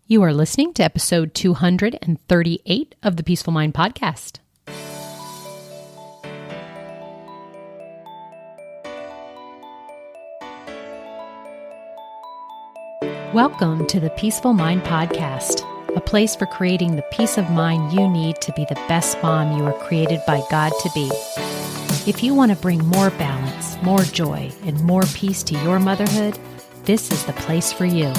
You are listening to episode 238 of the Peaceful Mind Podcast. Welcome to the Peaceful Mind Podcast, a place for creating the peace of mind you need to be the best mom you are created by God to be. If you want to bring more balance, more joy, and more peace to your motherhood, this is the place for you.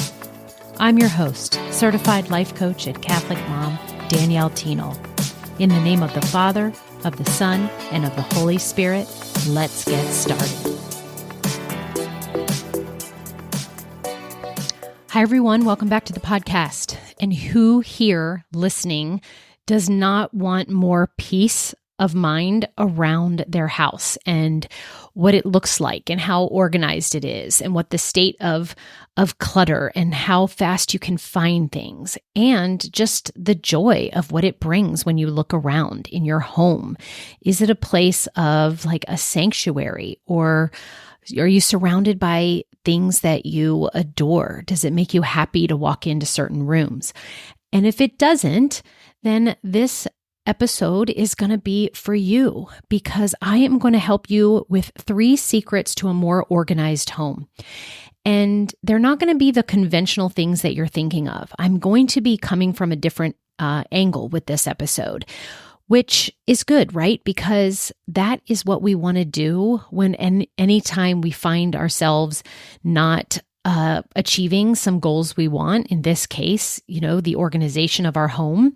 I'm your host, certified life coach and Catholic mom, Danielle Thienel. In the name of the Father, of the Son, and of the Holy Spirit, let's get started. Hi, everyone. Welcome back to the podcast. And who here listening does not want more peace of mind around their house and what it looks like and how organized it is and what the state of clutter and how fast you can find things and just the joy of what it brings when you look around in your home? Is it a place of like a sanctuary, or are you surrounded by things that you adore? Does it make you happy to walk into certain rooms? And if it doesn't, then this episode is going to be for you, because I am going to help you with 3 secrets to a more organized home. And they're not going to be the conventional things that you're thinking of. I'm going to be coming from a different angle with this episode, which is good, right? Because that is what we want to do when anytime we find ourselves not achieving some goals we want. In this case, the organization of our home.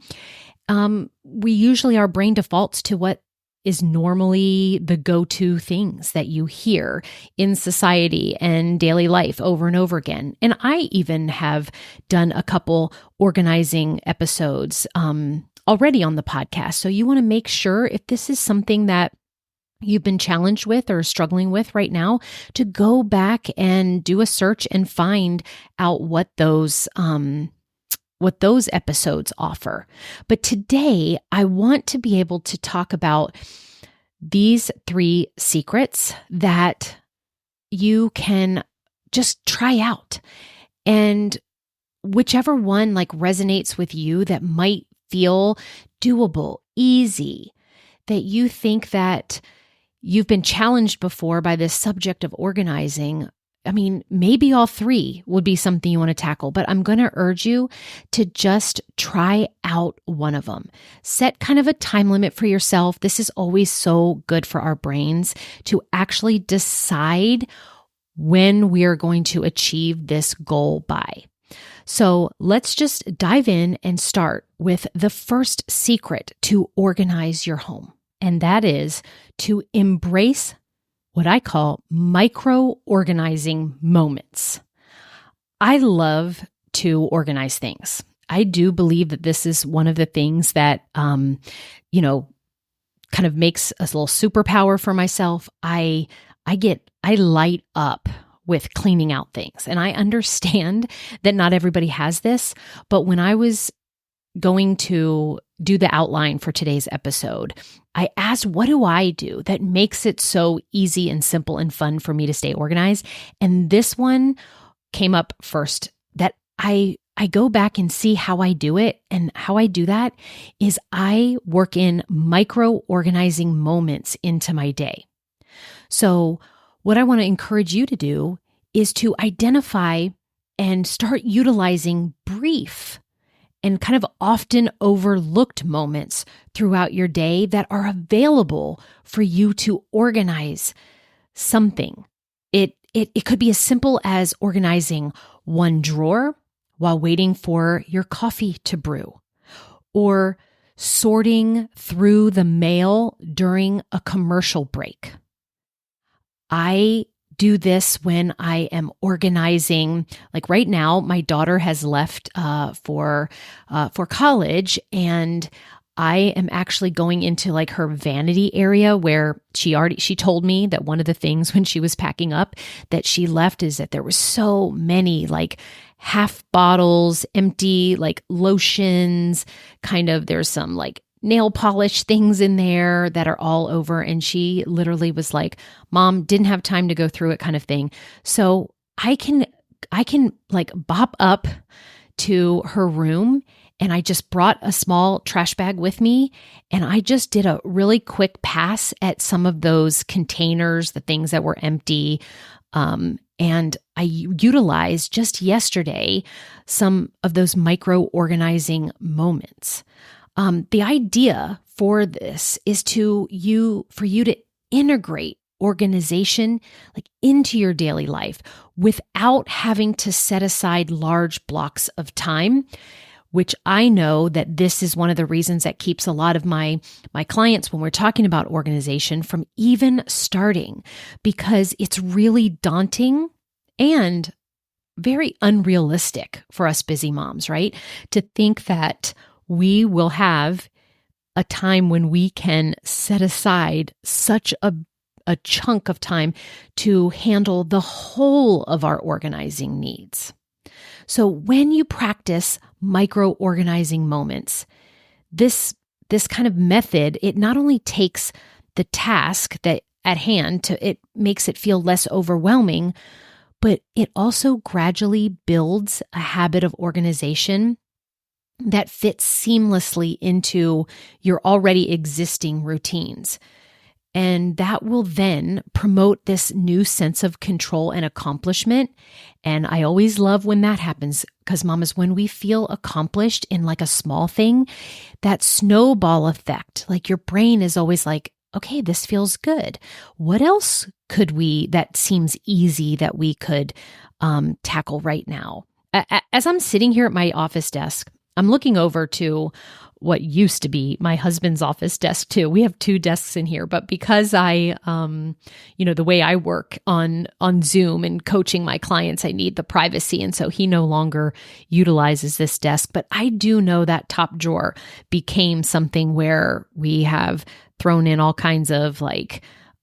Our brain defaults to what is normally the go-to things that you hear in society and daily life over and over again. And I even have done a couple organizing episodes already on the podcast. So you want to make sure, if this is something that you've been challenged with or struggling with right now, to go back and do a search and find out what those episodes offer. But today, I want to be able to talk about these 3 secrets that you can just try out. And whichever one resonates with you, that might feel doable, easy, that you think that you've been challenged before by this subject of organizing. I mean, maybe all 3 would be something you want to tackle, but I'm going to urge you to just try out one of them. Set kind of a time limit for yourself. This is always so good for our brains to actually decide when we are going to achieve this goal by. So let's just dive in and start with the first secret to organize your home. And that is to embrace what I call micro-organizing moments. I love to organize things. I do believe that this is one of the things that, kind of makes a little superpower for myself. I light up with cleaning out things. And I understand that not everybody has this, but when I was going to do the outline for today's episode, I asked, what do I do that makes it so easy and simple and fun for me to stay organized? And this one came up first, that I go back and see how I do it. And how I do that is I work in micro-organizing moments into my day. So what I want to encourage you to do is to identify and start utilizing brief and kind of often overlooked moments throughout your day that are available for you to organize something. It could be as simple as organizing one drawer while waiting for your coffee to brew, or sorting through the mail during a commercial break. I do this when I am organizing. Like right now, my daughter has left for college, and I am actually going into her vanity area where she told me that one of the things when she was packing up that she left is that there was so many half bottles, empty lotions, there's some nail polish things in there that are all over. And she literally was like, Mom, didn't have time to go through it kind of thing. So I can bop up to her room and I just brought a small trash bag with me and I just did a really quick pass at some of those containers, the things that were empty. And I utilized just yesterday some of those micro organizing moments. The idea for this is for you to integrate organization like into your daily life without having to set aside large blocks of time, which I know that this is one of the reasons that keeps a lot of my clients, when we're talking about organization, from even starting, because it's really daunting and very unrealistic for us busy moms, right? To think that we will have a time when we can set aside such a chunk of time to handle the whole of our organizing needs. So when you practice micro-organizing moments, this kind of method, it not only takes the task that at hand it makes it feel less overwhelming, but it also gradually builds a habit of organization that fits seamlessly into your already existing routines. And that will then promote this new sense of control and accomplishment. And I always love when that happens, because mamas, when we feel accomplished in like a small thing, that snowball effect, like your brain is always like, okay, this feels good. What else that seems easy that we could tackle right now? As I'm sitting here at my office desk, I'm looking over to what used to be my husband's office desk too. We have two desks in here, but because I, the way I work on Zoom and coaching my clients, I need the privacy. And so he no longer utilizes this desk, but I do know that top drawer became something where we have thrown in all kinds of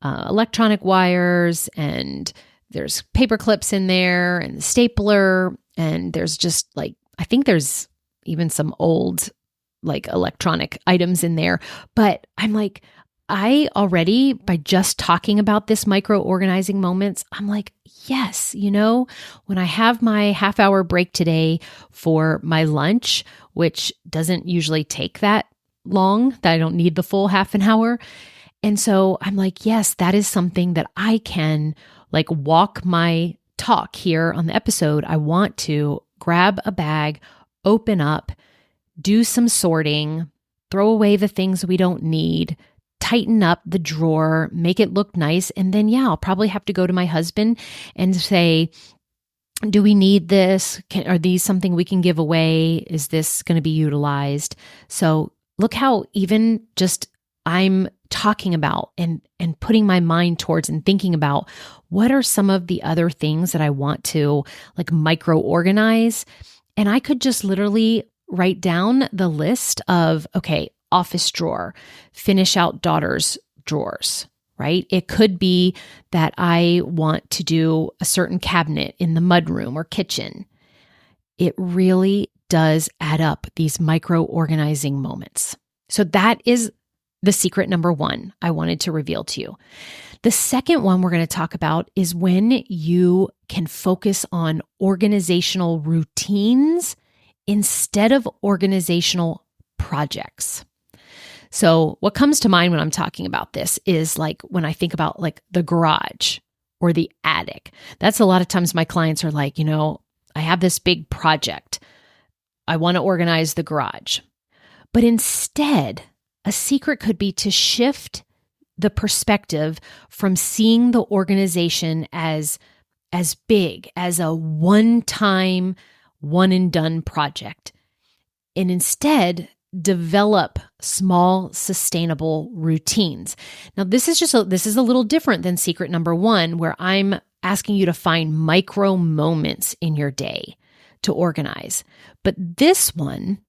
electronic wires, and there's paper clips in there and the stapler. And there's just I think there's even some old electronic items in there. But I'm I already, by just talking about this micro organizing moments, I'm like, yes, when I have my half-hour break today for my lunch, which doesn't usually take that long, that I don't need the full half an hour. And so I'm like, yes, that is something that I can walk my talk here on the episode. I want to grab a bag, open up, do some sorting, throw away the things we don't need, tighten up the drawer, make it look nice. And then, I'll probably have to go to my husband and say, do we need this? Are these something we can give away? Is this going to be utilized? So look how even just I'm talking about and putting my mind towards and thinking about what are some of the other things that I want to micro organize. And I could just literally write down the list of, okay, office drawer, finish out daughter's drawers, right? It could be that I want to do a certain cabinet in the mudroom or kitchen. It really does add up, these micro organizing moments. So that is the secret number one I wanted to reveal to you. The second one we're going to talk about is when you can focus on organizational routines instead of organizational projects. So what comes to mind when I'm talking about this is when I think about the garage or the attic. That's a lot of times my clients are like, I have this big project. I want to organize the garage. But instead, a secret could be to shift the perspective from seeing the organization as big, as a one-time, one-and-done project, and instead develop small, sustainable routines. Now, this is a little different than secret number one, where I'm asking you to find micro moments in your day to organize. But this one,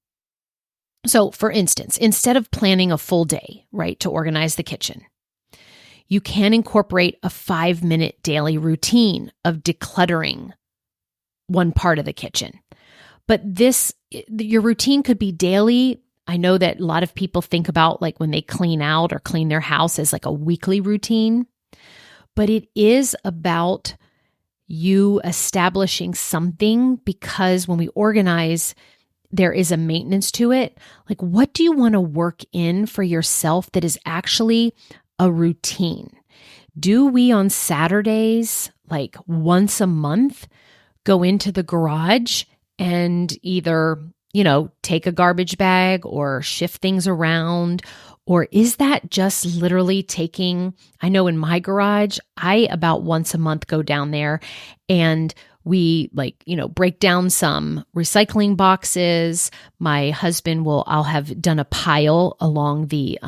so for instance, instead of planning a full day, right, to organize the kitchen, you can incorporate a 5-minute daily routine of decluttering one part of the kitchen. But your routine could be daily. I know that a lot of people think about when they clean out or clean their house as a weekly routine, but it is about you establishing something, because when we organize, there is a maintenance to it. Like, what do you want to work in for yourself that is actually a routine? Do we on Saturdays, like once a month, go into the garage and either, take a garbage bag or shift things around? Or is that just literally I know in my garage, I about once a month go down there and we break down some recycling boxes. My husband I'll have done a pile along the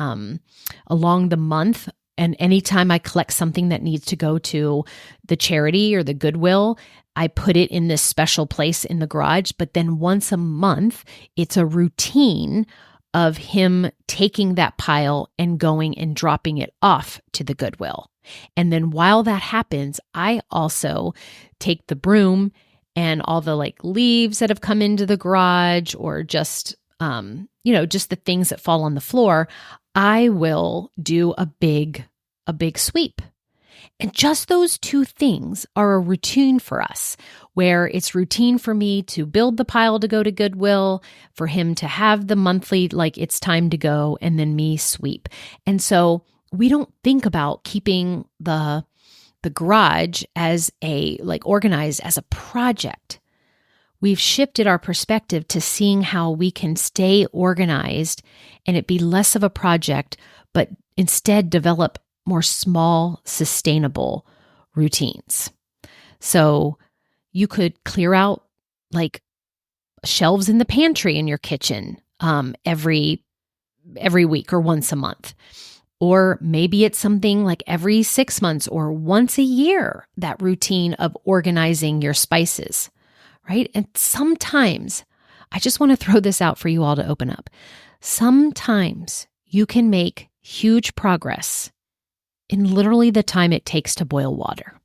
month. And anytime I collect something that needs to go to the charity or the Goodwill, I put it in this special place in the garage. But then once a month, it's a routine of him taking that pile and going and dropping it off to the Goodwill. And then while that happens, I also take the broom and all the leaves that have come into the garage, or just, just the things that fall on the floor, I will do a big sweep. And just those two things are a routine for us, where it's routine for me to build the pile to go to Goodwill, for him to have the monthly, it's time to go, and then me sweep. And so we don't think about keeping the garage as organized as a project. We've shifted our perspective to seeing how we can stay organized and it be less of a project, but instead develop more small, sustainable routines. So you could clear out shelves in the pantry in your kitchen every week or once a month. Or maybe it's something like every 6 months or once a year, that routine of organizing your spices, right? And sometimes, I just want to throw this out for you all to open up. Sometimes you can make huge progress in literally the time it takes to boil water.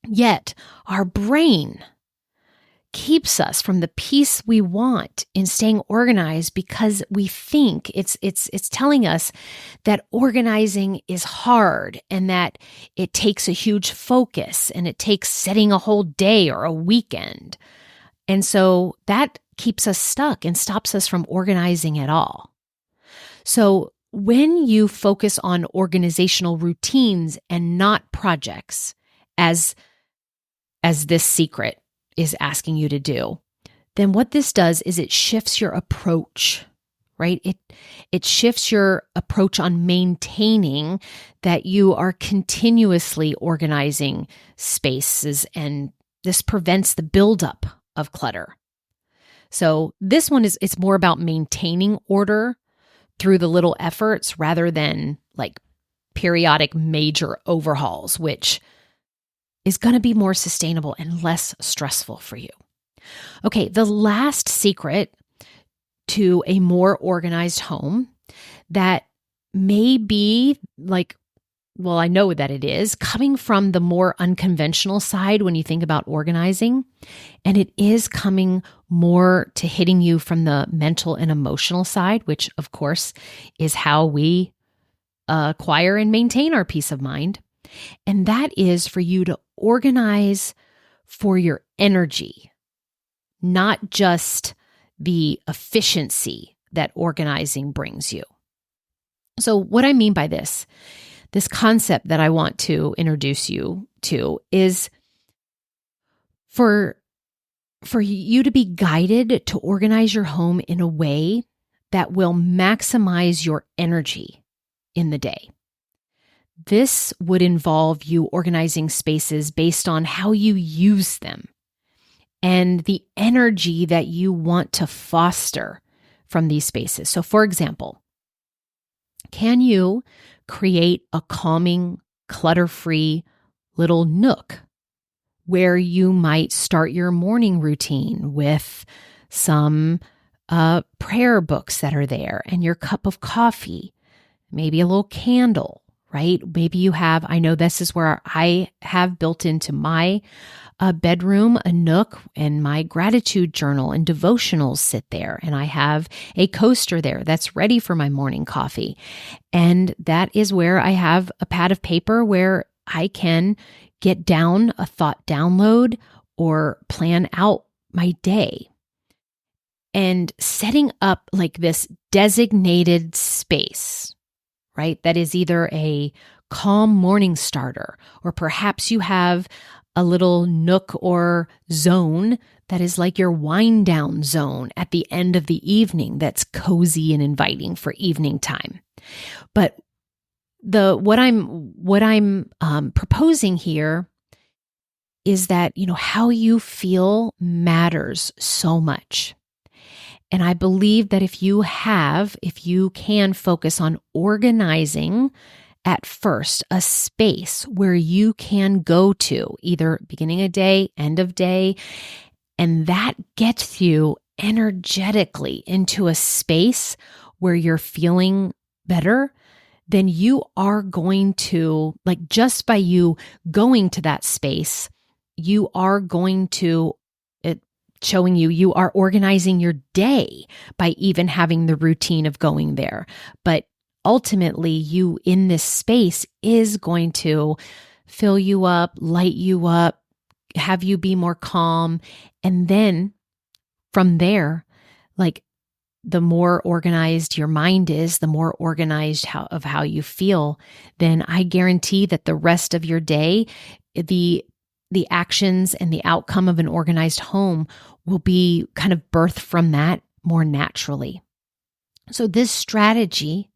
Yet our brain keeps us from the peace we want in staying organized, because we think it's telling us that organizing is hard and that it takes a huge focus and it takes setting a whole day or a weekend. And so that keeps us stuck and stops us from organizing at all. So when you focus on organizational routines and not projects, as this secret is asking you to do, then what this does is it shifts your approach, right? It shifts your approach on maintaining that you are continuously organizing spaces, and this prevents the buildup of clutter. So this one it's more about maintaining order through the little efforts rather than periodic major overhauls, which is going to be more sustainable and less stressful for you. Okay, the last secret to a more organized home that may be I know that it is coming from the more unconventional side when you think about organizing, and it is coming more to hitting you from the mental and emotional side, which of course is how we acquire and maintain our peace of mind. And that is for you to organize for your energy, not just the efficiency that organizing brings you. So what I mean by this concept that I want to introduce you to is for you to be guided to organize your home in a way that will maximize your energy in the day. This would involve you organizing spaces based on how you use them and the energy that you want to foster from these spaces. So, for example, can you create a calming, clutter-free little nook where you might start your morning routine with some prayer books that are there and your cup of coffee, maybe a little candle, right? Maybe you have, I know this is where I have built into my bedroom a nook, and my gratitude journal and devotionals sit there. And I have a coaster there that's ready for my morning coffee. And that is where I have a pad of paper where I can get down a thought download or plan out my day. And setting up like this designated space, right? That is either a calm morning starter, or perhaps you have a little nook or zone that is like your wind down zone at the end of the evening that's cozy and inviting for evening time. But what I'm proposing here is that, how you feel matters so much. And I believe that if you can focus on organizing at first a space where you can go to either beginning of day, end of day, and that gets you energetically into a space where you're feeling better, then you are going to, like, just by you going to that space, you are going to, showing you are organizing your day by even having the routine of going there. But ultimately, you in this space is going to fill you up, light you up, have you be more calm. And then from there, like, the more organized your mind is, the more organized how you feel, then I guarantee that the rest of your day, the actions and the outcome of an organized home will be kind of birthed from that more naturally. So this strategy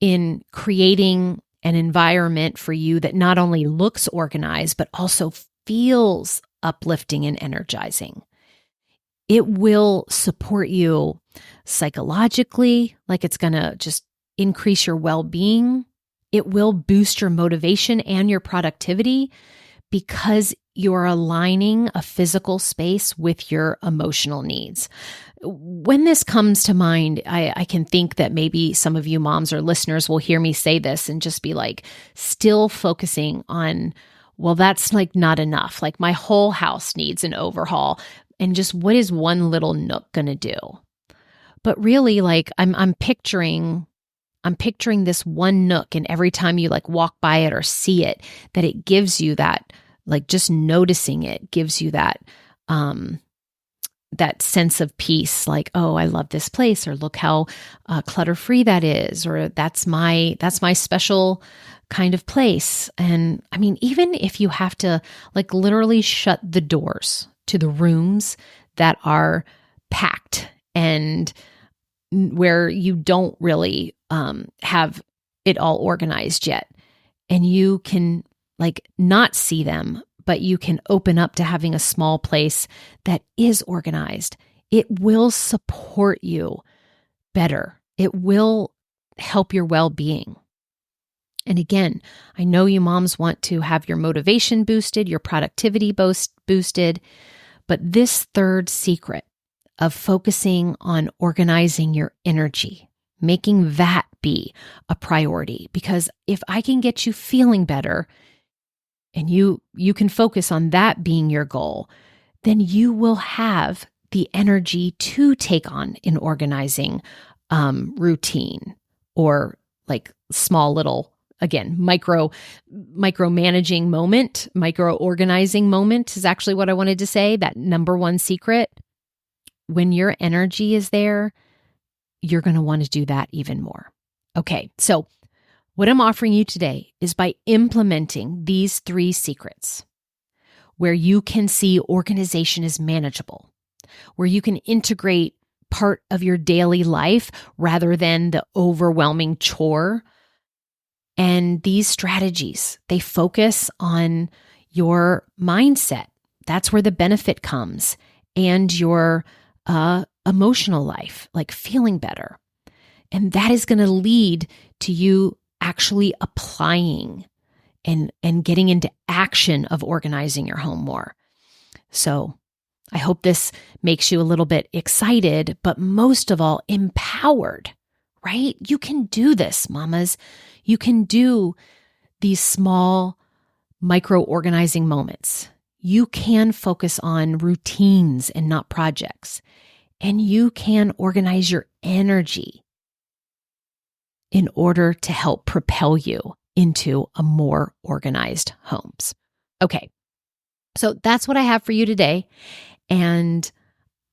in creating an environment for you that not only looks organized, but also feels uplifting and energizing, it will support you psychologically, like it's going to just increase your well-being. It will boost your motivation and your productivity because you're aligning a physical space with your emotional needs. When this comes to mind, I can think that maybe some of you moms or listeners will hear me say this and just be like, still focusing on, well, that's like not enough. Like, my whole house needs an overhaul. And just what is one little nook going to do? But really, like, I'm picturing this one nook, and every time you like walk by it or see it, that it gives you that, like, just noticing it gives you that that sense of peace, like, oh, I love this place, or look how clutter-free that is, or that's my special kind of place. And I mean, even if you have to like literally shut the doors to the rooms that are packed and where you don't really have it all organized yet, and you can like not see them, but you can open up to having a small place that is organized, it will support you better. It will help your well-being. And again, I know you moms want to have your motivation boosted, your productivity boosted, but this third secret of focusing on organizing your energy, making that be a priority, because if I can get you feeling better and you can focus on that being your goal, then you will have the energy to take on an organizing routine, or like small little, again, micromanaging moment, micro-organizing moment is actually what I wanted to say. That number one secret, when your energy is there, you're going to want to do that even more. Okay, so what I'm offering you today is by implementing these 3 secrets, where you can see organization is manageable, where you can integrate part of your daily life rather than the overwhelming chore. And these strategies, they focus on your mindset. That's where the benefit comes, and your emotional life, like feeling better. And that is going to lead to you actually applying and getting into action of organizing your home more. So I hope this makes you a little bit excited, but most of all, empowered, right? You can do this, mamas. You can do these small micro-organizing moments. You can focus on routines and not projects. And you can organize your energy in order to help propel you into a more organized homes. Okay, so that's what I have for you today. And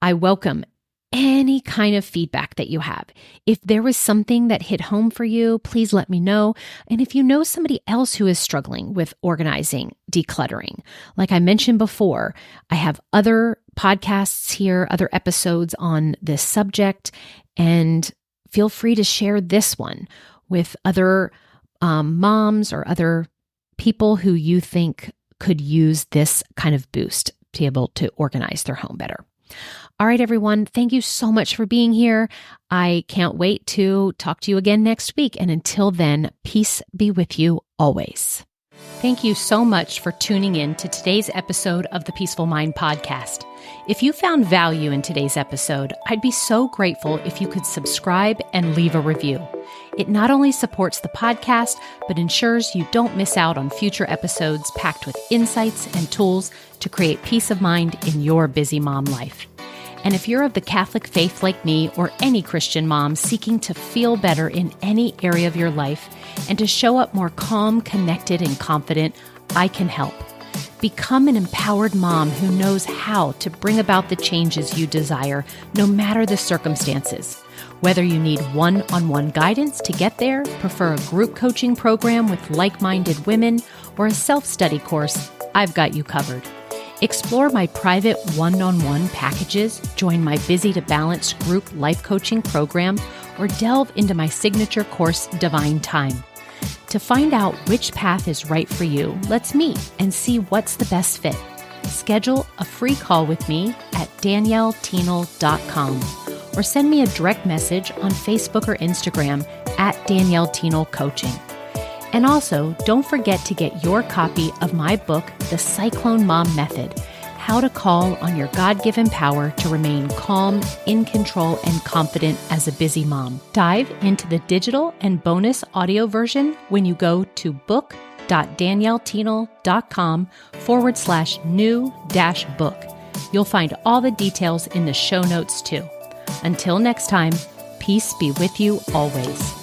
I welcome any kind of feedback that you have. If there was something that hit home for you, please let me know. And if you know somebody else who is struggling with organizing, decluttering, like I mentioned before, I have other podcasts here, other episodes on this subject, and feel free to share this one with other moms or other people who you think could use this kind of boost to be able to organize their home better. All right, everyone, thank you so much for being here. I can't wait to talk to you again next week. And until then, peace be with you always. Thank you so much for tuning in to today's episode of the Peaceful Mind podcast. If you found value in today's episode, I'd be so grateful if you could subscribe and leave a review. It not only supports the podcast, but ensures you don't miss out on future episodes packed with insights and tools to create peace of mind in your busy mom life. And if you're of the Catholic faith like me or any Christian mom seeking to feel better in any area of your life and to show up more calm, connected, and confident, I can help. Become an empowered mom who knows how to bring about the changes you desire, no matter the circumstances. Whether you need one-on-one guidance to get there, prefer a group coaching program with like-minded women, or a self-study course, I've got you covered. Explore my private one-on-one packages, join my Busy to Balance group life coaching program, or delve into my signature course, Divine Time. To find out which path is right for you, let's meet and see what's the best fit. Schedule a free call with me at dauniellethienel.com or send me a direct message on Facebook or Instagram at Danielle Thienel Coaching. And also, don't forget to get your copy of my book, The Cyclone Mom Method, How to Call on Your God-Given Power to Remain Calm, in Control, and Confident as a Busy Mom. Dive into the digital and bonus audio version when you go to book.dauniellethienel.com/new-book. You'll find all the details in the show notes too. Until next time, peace be with you always.